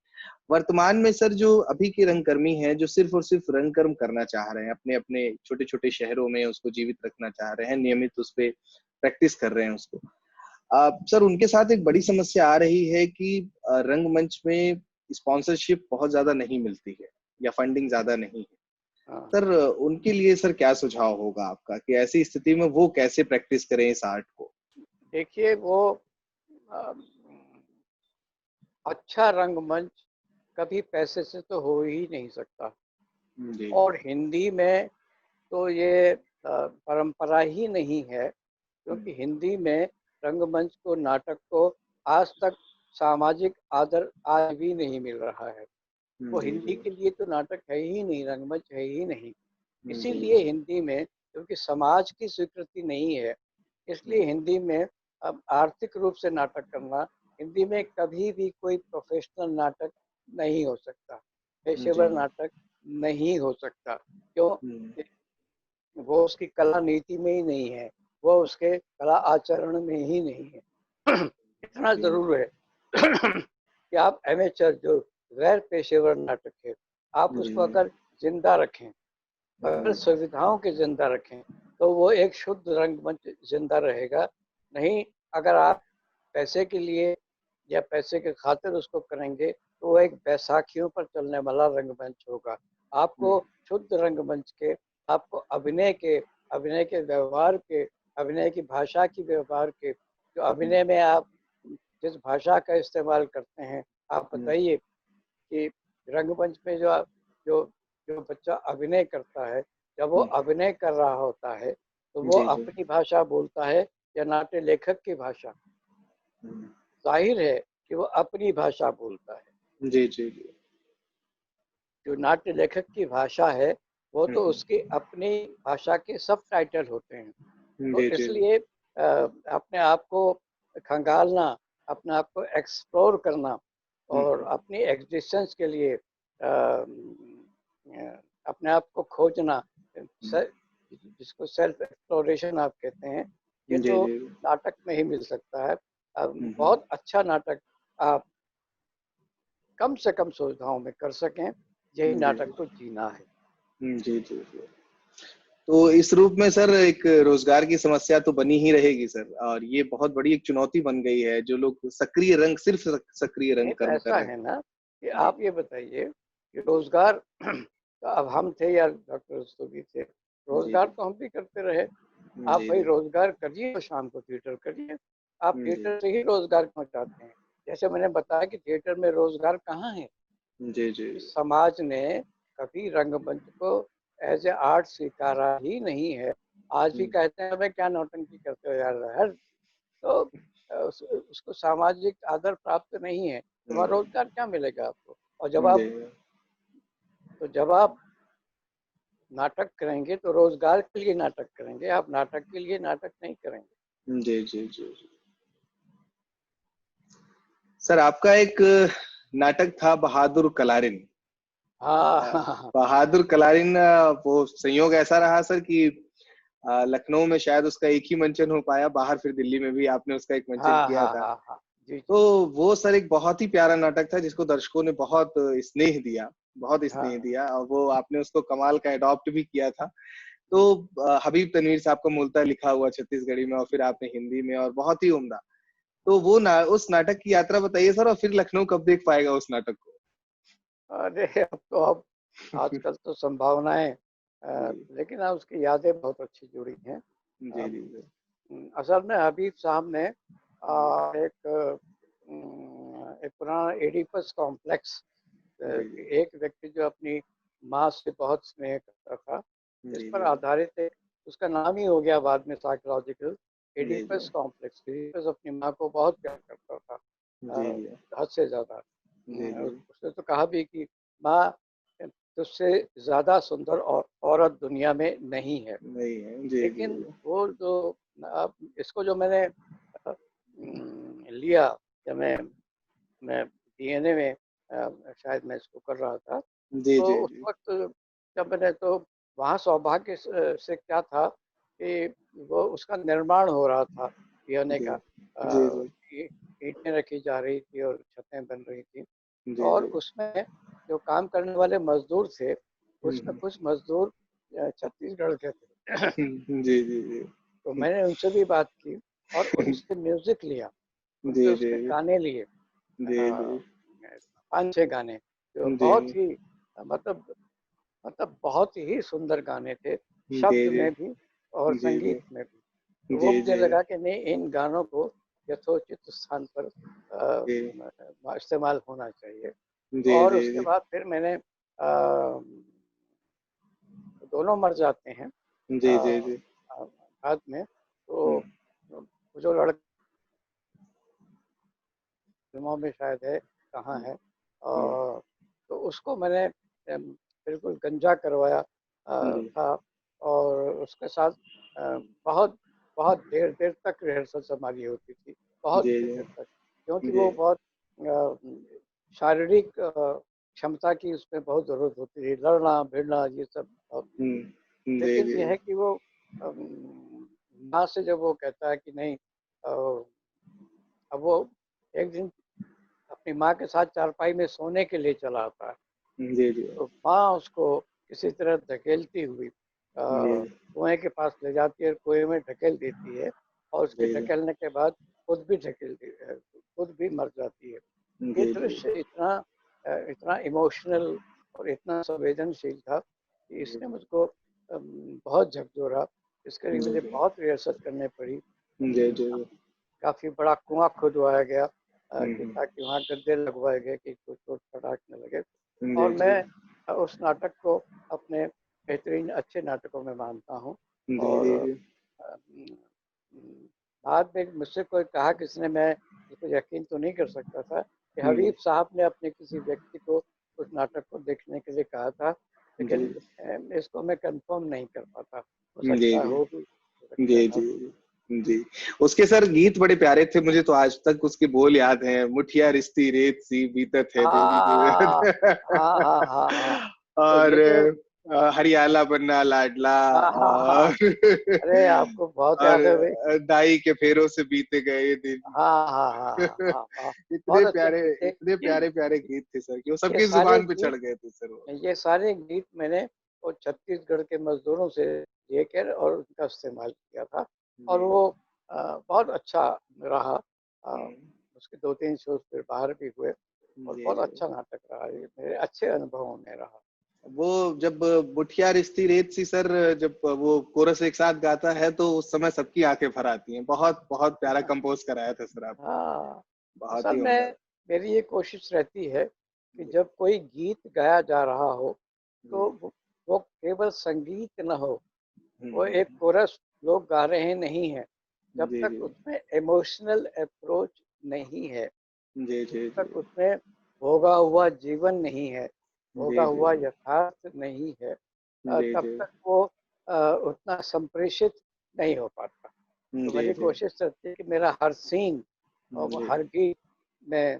वर्तमान में सर जो अभी के रंगकर्मी हैं जो सिर्फ और सिर्फ रंगकर्म करना चाह रहे हैं, अपने अपने छोटे छोटे शहरों में उसको जीवित रखना चाह रहे हैं, नियमित उस पे प्रैक्टिस कर रहे हैं उसको, सर उनके साथ एक बड़ी समस्या आ रही है कि रंगमंच में स्पॉन्सरशिप बहुत ज्यादा नहीं मिलती है या फंडिंग ज्यादा नहीं है। हाँ। सर उनके लिए सर क्या सुझाव होगा आपका कि ऐसी स्थिति में वो कैसे प्रैक्टिस करें इस आर्ट को? देखिए वो अ, अच्छा रंगमंच कभी पैसे से तो हो ही नहीं सकता। जी। और हिंदी में तो ये परंपरा ही नहीं है, क्योंकि हिंदी में रंगमंच को, नाटक को आज तक सामाजिक आदर आज भी नहीं मिल रहा है। वो जी हिंदी जी के लिए तो नाटक है ही नहीं, रंगमंच है ही नहीं। जी इसीलिए हिंदी में, क्योंकि समाज की स्वीकृति नहीं है, इसलिए हिंदी में अब आर्थिक रूप से नाटक करना, हिंदी में कभी भी कोई प्रोफेशनल नाटक नहीं हो सकता, जी पेशेवर नाटक नहीं हो सकता। क्यों? हम्म, वो उसकी कला नीति में ही नहीं है, वो उसके कला आचरण में ही नहीं है। इतना जी जरूर है कि आप एमेचर, जो गैर पेशेवर नाटक है, आप जी उसको अगर जिंदा रखें, अगर सुविधाओं के जिंदा रखें, तो वो एक शुद्ध रंगमंच जिंदा रहेगा। नहीं, अगर आप पैसे के लिए या पैसे के खातिर उसको करेंगे, तो वो एक बैसाखियों पर चलने वाला रंगमंच होगा। आपको शुद्ध रंगमंच के, आपको अभिनय के व्यवहार के, अभिनय की भाषा की व्यवहार के, जो अभिनय में आप जिस भाषा का इस्तेमाल करते हैं, आप बताइए कि रंगमंच में जो जो बच्चा अभिनय करता है, जब वो अभिनय कर रहा होता है, तो वो जी जी अपनी भाषा बोलता है या नाट्य लेखक की भाषा? जाहिर है कि वो अपनी भाषा बोलता है। जी जी जी जो नाट्य लेखक की भाषा है, वो तो उसकी अपनी भाषा के सब टाइटल होते हैं। तो जी जी इसलिए अपने आप को खंगालना, अपने आप को एक्सप्लोर करना और अपनी एग्जिस्टेंस के लिए अपने आप को खोजना, जिसको सेल्फ एक्सप्लोरेशन आप कहते हैं, ये जी तो जी नाटक में ही मिल सकता है। बहुत अच्छा नाटक आप कम से कम सुविधाओं में कर सकें, यही जी नाटक को जीना है। जी जी जी। तो इस रूप में सर एक रोजगार की समस्या तो बनी ही रहेगी सर, और ये बहुत बड़ी एक चुनौती बन गई है, जो लोग सक्रिय रंग, सिर्फ सक्रिय रंग नहीं तो कर्म कर ऐसा रहे है हैं। ना कि जी आप ये बताइए कि रोजगार तो अब हम थे या डॉक्टर रस्तोगी थे, जी रोजगार जी तो हम भी करते रहे। आप जी भाई जी रोजगार करिए तो शाम को थिएटर करिए। आप जी थिएटर से ही रोजगार क्यों चाहते हैं? जैसे मैंने बताया कि थिएटर में रोजगार कहाँ है। जी जी इस समाज ने कभी रंगमंच को एज ए आर्ट स्वीकारा ही नहीं है। आज भी कहते हैं, हमें क्या नौटंकी करते हो यार, हर तो उसको सामाजिक आदर प्राप्त नहीं है, तो वहाँ रोजगार क्या मिलेगा आपको? और जी जब आप नाटक करेंगे तो रोजगार के लिए नाटक करेंगे, आप नाटक के लिए नाटक नहीं करेंगे। जी जी जी। सर आपका एक नाटक था बहादुर कलारिन। हाँ अ, हाँ हाँ बहादुर कलारिन, वो संयोग ऐसा रहा सर कि लखनऊ में शायद उसका एक ही मंचन हो पाया, बाहर फिर दिल्ली में भी आपने उसका एक मंचन हाँ किया हाँ था। हाँ हाँ, जी तो जी, वो सर एक बहुत ही प्यारा नाटक था, जिसको दर्शकों ने बहुत स्नेह दिया, बहुत स्नेह हाँ दिया, और वो आपने उसको कमाल का एडॉप्ट भी किया था। तो हबीब तनवीर साहब का मूलतः लिखा हुआ छत्तीसगढ़ी में, और फिर आपने हिंदी में, और बहुत ही उम्दा। तो वो उस नाटक की यात्रा बताइए सर, और फिर लखनऊ कब देख पाएगा उस नाटक को? अरे अब आजकल तो संभावनाएं, जी लेकिन हाँ, उसकी यादें बहुत अच्छी जुड़ी हैं। जी जी जी असल में हबीब साहब ने एक पुराना एडिपस कॉम्प्लेक्स, जी एक व्यक्ति जो अपनी माँ से बहुत स्नेह करता था, इस जी पर जी आधारित एक, उसका नाम ही हो गया बाद में साइकोलॉजिकल जी जी एडिपस कॉम्प्लेक्स। एडिपस अपनी माँ को बहुत प्यार करता था, जी जी हद से ज्यादा। जी जी उसने तो कहा भी कि माँ, तुझसे ज्यादा सुंदर और औरत दुनिया में नहीं है। नहीं है। जी जी लेकिन वो जो, अब इसको जो मैंने लिया, जब मैं डीएनए में शायद मैं इसको कर रहा था, जी तो जी उस जी वक्त जब मैंने, तो वहाँ सौभाग्य से क्या था कि वो उसका निर्माण हो रहा था, डीएनए जी का। जी जी ईंटें रखी जा रही थी और छतें बन रही थी, जी और जी उसमें जो काम करने वाले मजदूर थे, उसमें हम्म, कुछ मजदूर छत्तीसगढ़ के थे। जी जी जी तो मैंने उनसे भी बात की और उनसे म्यूजिक लिया, जी उनसे जी उसके गाने लिए, जी जी 5-6 गाने जो जी बहुत ही, मतलब बहुत ही सुंदर गाने थे, जी शब्द जी में भी और जी जी संगीत में भी। तो वो जी मुझे जी लगा कि नहीं, इन गानों को यथोचित स्थान पर इस्तेमाल होना चाहिए। जी और जी उसके जी बाद फिर मैंने दोनों मर जाते हैं जी जी जी बाद में, तो वो जो लड़का फिल्मों में शायद है, कहाँ है, और तो उसको मैंने बिल्कुल गंजा करवाया था, और उसके साथ बहुत बहुत देर देर तक रिहर्सल हमारी होती थी, बहुत जी देर तक, क्योंकि जी वो बहुत शारीरिक क्षमता की उसमें बहुत ज़रूरत होती थी, लड़ना भिड़ना ये सब बहुत। जी लेकिन जी ये है कि वो माँ से जब वो कहता है कि नहीं, अब वो एक दिन अपनी माँ के साथ चारपाई में सोने के लिए चला आता है, जी जी तो माँ उसको किसी तरह धकेलती हुई जी कुएं के पास ले जाती है, कुएं में ढकेल देती है, और उसके जी ढकेलने के बाद खुद भी मर जाती है। ये जी जी दृश्य इतना इतना इमोशनल और इतना संवेदनशील था कि जी इसने मुझको बहुत झकझोरा। इसके लिए जी मुझे बहुत रिहर्सल करनी पड़ी। जी जी काफ़ी बड़ा कुआं खुदवाया गया, कि हम्म, ताकि वहाँ गद्दे लगवाए गए कि कोई चोट खटाक न लगे। जी और जी मैं उस नाटक को अपने बेहतरीन अच्छे नाटकों में मानता हूँ। जी और जी बाद में मुझसे कोई कहा, किसी ने, मैं इसको यकीन तो नहीं कर सकता था कि जी हबीब साहब ने अपने किसी व्यक्ति को उस नाटक को देखने के लिए कहा था, लेकिन जी इसको मैं कंफर्म नहीं कर पाता। हो जी सकता है जी हो भी, हो सकता है जी ना जी भी। जी उसके सर गीत बड़े प्यारे थे, मुझे तो आज तक उसके बोल याद हैं। मुठिया रिश्ती रेत सी बीतत है देवी हाँ की हाँ हाँ हाँ हाँ। तो और ये जो हरियाला बन्ना लाडला हाँ हाँ हाँ, और अरे आपको बहुत और याद है भाई। दाई के फेरों से बीते गए दिन। हाँ हाँ हाँ हाँ हाँ हाँ, इतने बहुत अच्छे प्यारे गीत थे। इतने ये प्यारे प्यारे गीत थे सर कि वो ये सबकी सारे जुबान पे गीत चढ़ गए थे सर वो। ये सारे गीत मैंने वो छत्तीसगढ़ के मजदूरों से लेकर और उनका इस्तेमाल किया था, और जी वो बहुत अच्छा रहा। अ, हम्म, उसके 2-3 शोज फिर बाहर भी हुए, और जी बहुत जी अच्छा नाटक रहा, ये मेरे अच्छे अनुभवों में रहा। वो जब मुठिया रिश्ती रेत सी सर, जब वो कोरस एक साथ गाता है तो उस समय सबकी आंखें भर आती हैं। बहुत बहुत प्यारा कंपोज कराया था सर आपने। हाँ, बहुत असल ही उम्दा। में मेरी ये कोशिश रहती है कि जी जब कोई गीत गाया जा रहा हो, जी तो वो केवल संगीत न हो, वो हम्म, एक कोरस लोग गा रहे नहीं हैं, जब जी तक जी उसमें इमोशनल अप्रोच नहीं है, जी जब जी तक उसमें भोगा हुआ जीवन नहीं है, भोगा जी जी हुआ यथार्थ नहीं है, जी तब जी तक वो उतना संप्रेषित नहीं हो पाता। तो जी मेरी जी कोशिश रहती है कि मेरा हर सीन और वो जी हर गीत में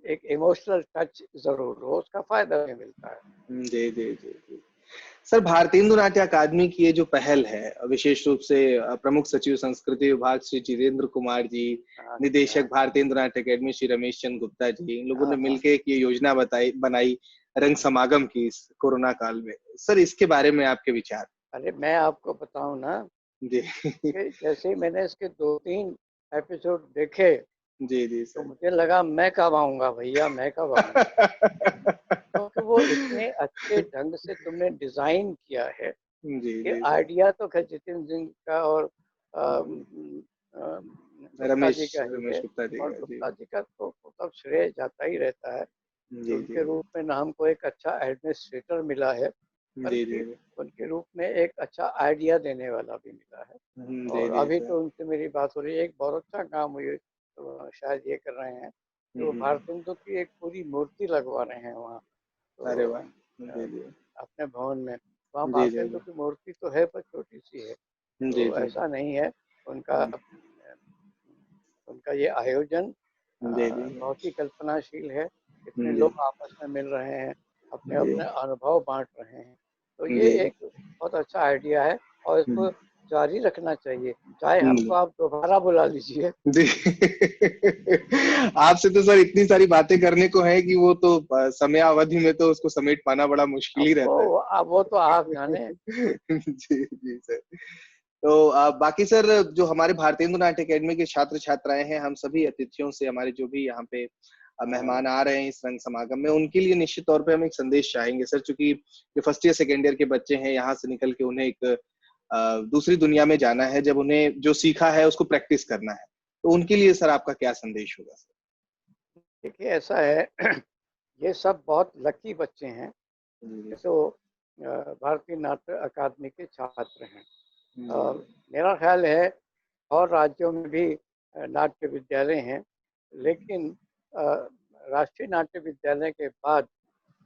एक इमोशनल टच जरूर हो, उसका फायदा भी मिलता है। जी जी जी सर, भारतेंदु नाट्य अकादमी की ये जो पहल है, विशेष रूप से प्रमुख सचिव संस्कृति विभाग श्री जितेंद्र कुमार जी, हाँ जी, हाँ निदेशक भारतेंदु नाट्य अकेडमी श्री रमेश चंद्र गुप्ता जी, इन लोगों ने हाँ हाँ। मिलकर एक ये योजना बनाई रंग समागम की इस कोरोना काल में। सर, इसके बारे में आपके विचार? अरे मैं आपको बताऊं ना, जी कि जैसे ही मैंने इसके 2-3 एपिसोड देखे, जी जी तो सर मुझे लगा मैं कब आऊंगा भैया, मैं कब आऊंगा। क्योंकि वो इतने अच्छे ढंग से तुमने डिजाइन किया है। जी ये जी सर आइडिया तो खैर जितेंद्र सिंह का और गुप्ता रमेश जी का ही रमेश है, गुप्ता जी और का जी गुप्ता जी का तो मतलब श्रेय जाता ही रहता है कि जी जी उनके रूप में ना हमको एक अच्छा एडमिनिस्ट्रेटर मिला है, जी जी बल्कि उनके रूप में एक अच्छा आइडिया देने वाला भी मिला है। जी और जी अभी सर तो उनसे मेरी बात हो रही है, एक बहुत अच्छा काम हुई, तो शायद ये कर रहे हैं कि वो हम्म, भारतेंदु की एक पूरी मूर्ति लगवा रहे हैं वहाँ। अरे तो वाह जी जी अपने भवन में, वहाँ जी जी भारतेंदु की मूर्ति तो है पर छोटी सी है, जी तो जी ऐसा नहीं है। उनका उनका ये आयोजन जी जी बहुत ही कल्पनाशील है। इतने जी लोग आपस में मिल रहे हैं, अपने जी अपने अनुभव बांट रहे हैं, तो ये जी एक बहुत अच्छा आइडिया है, और इसको जारी रखना चाहिए, चाहे हमको जी आप दोबारा बुला लीजिए। जी आपसे तो सर इतनी सारी बातें करने को है कि वो तो समय अवधि में तो उसको समेट पाना बड़ा मुश्किल ही रहता है। अब वो तो आप जाने। जी जी सर। तो बाकी सर, जो हमारे भारतेंदु नाट्य अकेडमी के छात्र छात्राएं हैं, हम सभी अतिथियों से, हमारे जो भी यहाँ पे हाँ मेहमान आ रहे हैं इस रंग समागम में, उनके लिए निश्चित तौर पे हम एक संदेश चाहेंगे सर, चूंकि जो फर्स्ट ईयर सेकेंड ईयर के बच्चे हैं, यहाँ से निकल के उन्हें एक दूसरी दुनिया में जाना है, जब उन्हें जो सीखा है उसको प्रैक्टिस करना है, तो उनके लिए सर आपका क्या संदेश होगा सर? देखिए ऐसा है, ये सब बहुत लकी बच्चे हैं, जी जो भारतीय नाट्य अकादमी के छात्र हैं। जी मेरा ख्याल है और राज्यों में भी नाट्य विद्यालय हैं, लेकिन अ, राष्ट्रीय नाट्य विद्यालय के बाद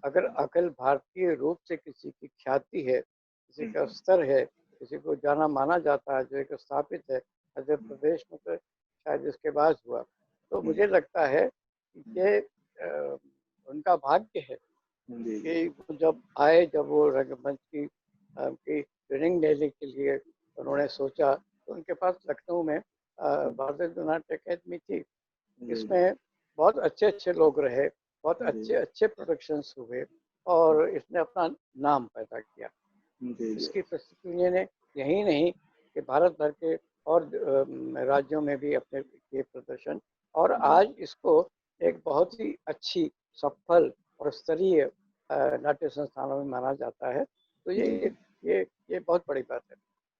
अगर अखिल भारतीय रूप से किसी की ख्याति है, किसी का स्तर है, किसी को जाना माना जाता है, जो एक स्थापित है मध्य प्रदेश में, तो शायद इसके बाद हुआ। तो मुझे लगता है कि ये उनका भाग्य है कि वो जब आए, जब वो रंगमंच की ट्रेनिंग लेने के लिए उन्होंने सोचा, तो उनके पास लखनऊ में भारतीय नाट्य अकेडमी थी। इसमें बहुत अच्छे अच्छे लोग रहे, बहुत अच्छे अच्छे प्रोडक्शंस हुए और इसने अपना नाम पैदा किया। इसकी प्रस्तुति ने यही नहीं कि भारत भर के और राज्यों में भी अपने किए प्रदर्शन, और आज इसको एक बहुत ही अच्छी, सफल और स्तरीय नाट्य संस्थानों में माना जाता है। तो ये बहुत बड़ी बात है।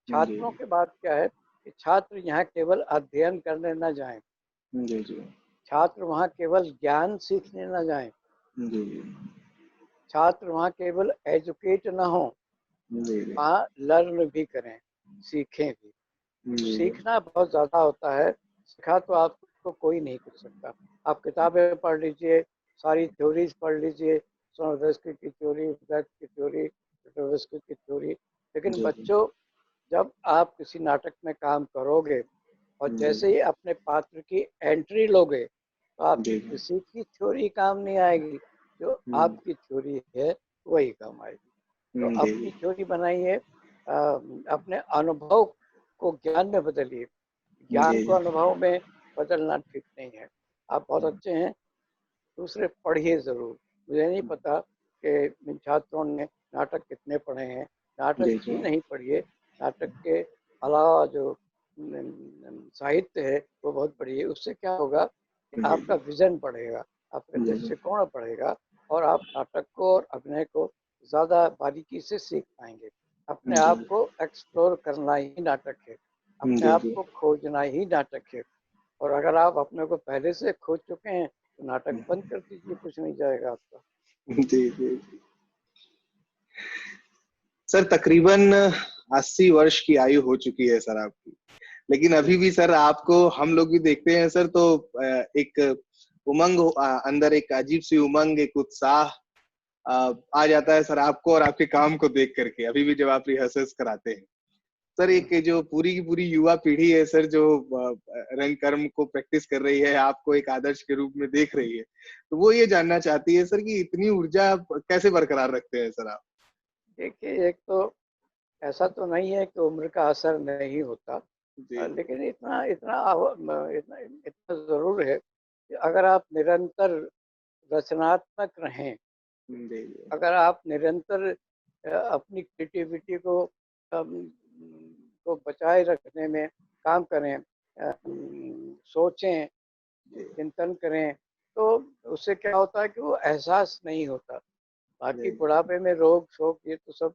छात्रों के बात क्या है कि छात्र यहाँ केवल अध्ययन करने न जाएं, छात्र वहाँ केवल ज्ञान सीखने न जाएं, छात्र वहाँ केवल एजुकेट न हो, वहाँ लर्न भी करें, सीखें भी। सीखना बहुत ज्यादा होता है, सिखा तो आपको कोई नहीं कर सकता। आप किताबें पढ़ लीजिए, सारी थ्योरीज पढ़ लीजिए, सोनोवेस्की की थ्योरी, ब्लैक की थ्योरी, डोस्टोवेस्की की थ्योरी, लेकिन बच्चों, जब आप किसी नाटक में काम करोगे और जैसे ही अपने पात्र की एंट्री लोगे, तो आपकी किसी की थ्योरी काम नहीं आएगी, जो आपकी थ्योरी है वही काम आएगी। तो अपनी थ्योरी बनाइए, अपने अनुभव को ज्ञान में बदलिए, ज्ञान को अनुभव में बदलना ठीक नहीं है। आप बहुत अच्छे हैं, दूसरे पढ़िए जरूर। मुझे नहीं पता कि इन छात्रों ने नाटक कितने पढ़े हैं, नाटक ही नहीं पढ़िए, नाटक के अलावा जो साहित्य है वो बहुत पढ़िए। उससे क्या होगा कि आपका विजन बढ़ेगा, आपका दृष्टिकोण बढ़ेगा और आप नाटक को और अभिनय को ज्यादा बारीकी से सीख पाएंगे। अपने आप को एक्सप्लोर करना ही नाटक है, अपने आप को खोजना ही नाटक है। और अगर आप अपने को पहले से खोज चुके हैं तो नाटक बंद कर दीजिए, कुछ नहीं जाएगा आपका। जी। सर तकरीबन 80 वर्ष की आयु हो चुकी है सर आपकी, लेकिन अभी भी सर आपको हम लोग भी देखते हैं सर, तो एक उमंग अंदर, एक अजीब सी उमंग, एक उत्साह आ जाता है सर आपको और आपके काम को देख करके, अभी भी जब आप रिहर्सल्स कराते हैं सर। एक जो पूरी की पूरी युवा पीढ़ी है सर, जो रंग कर्म को प्रैक्टिस कर रही है, आपको एक आदर्श के रूप में देख रही है, तो वो ये जानना चाहती है सर कि इतनी ऊर्जा कैसे बरकरार रखते हैं सर आप? देखिए, एक तो ऐसा तो नहीं है कि उम्र का असर नहीं होता, लेकिन इतना इतना इतना इतना जरूर है कि अगर आप निरंतर रचनात्मक रहें, अगर आप निरंतर अपनी क्रिएटिविटी को बचाए रखने में काम करें, सोचें, चिंतन करें, तो उससे क्या होता है कि वो एहसास नहीं होता। बाकी बुढ़ापे में रोग शोक ये तो सब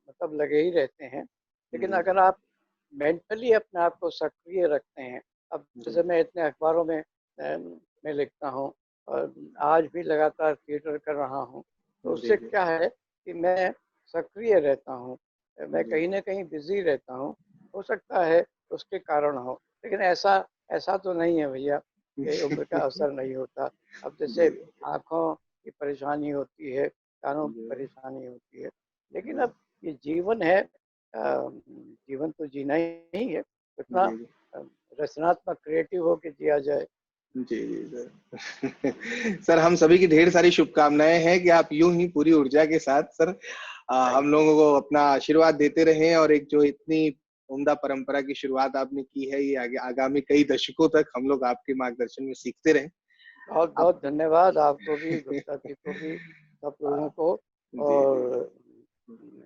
मतलब लगे ही रहते हैं, लेकिन अगर आप मेंटली अपने आप को सक्रिय रखते हैं, अब जैसे मैं इतने अखबारों में मैं लिखता हूँ और आज भी लगातार थिएटर कर रहा हूँ, तो उससे क्या है कि मैं सक्रिय रहता हूँ, मैं कहीं ना कहीं बिजी रहता हूँ। हो सकता है उसके कारण हो, लेकिन ऐसा तो नहीं है भैया कि उम्र का असर नहीं होता। अब जैसे आँखों की परेशानी होती है, कानों की परेशानी होती है, लेकिन अब ये जीवन है, जीवन तो जीना ही है, इतना रचनात्मक क्रिएटिव हो के जिया जाए। जी सर। सर हम सभी की ढेर सारी शुभकामनाएं हैं कि आप यूं ही पूरी ऊर्जा के साथ सर हम लोगों को अपना आशीर्वाद देते रहें, और एक जो इतनी उम्दा परंपरा की शुरुआत आपने की है, ये आगे आगामी कई दशकों तक हम लोग आपके मार्गदर्शन में सीखते रहें। बहुत बहुत धन्यवाद आपको भी, गुप्ता जी को भी, सब लोगों को। और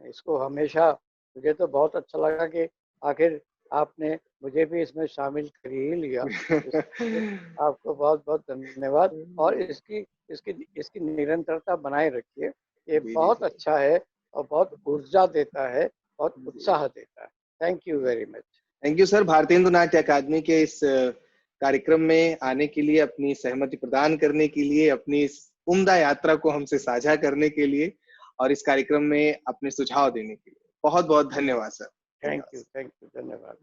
इसको हमेशा, मुझे तो बहुत अच्छा लगा कि आखिर आपने मुझे भी इसमें शामिल कर ही लिया। आपको बहुत बहुत धन्यवाद, और इसकी इसकी इसकी निरंतरता बनाए रखिए, ये बहुत अच्छा है और बहुत ऊर्जा देता है, बहुत उत्साह देता है। Thank you very much. Thank you sir, Bharatiya Natya अकादमी के इस कार्यक्रम में आने के लिए, अपनी सहमति प्रदान करने के लिए, अपनी इस उम्दा यात्रा को हमसे साझा करने के लिए और इस कार्यक्रम में अपने सुझाव देने के लिए बहुत बहुत धन्यवाद सर। थैंक यू, धन्यवाद।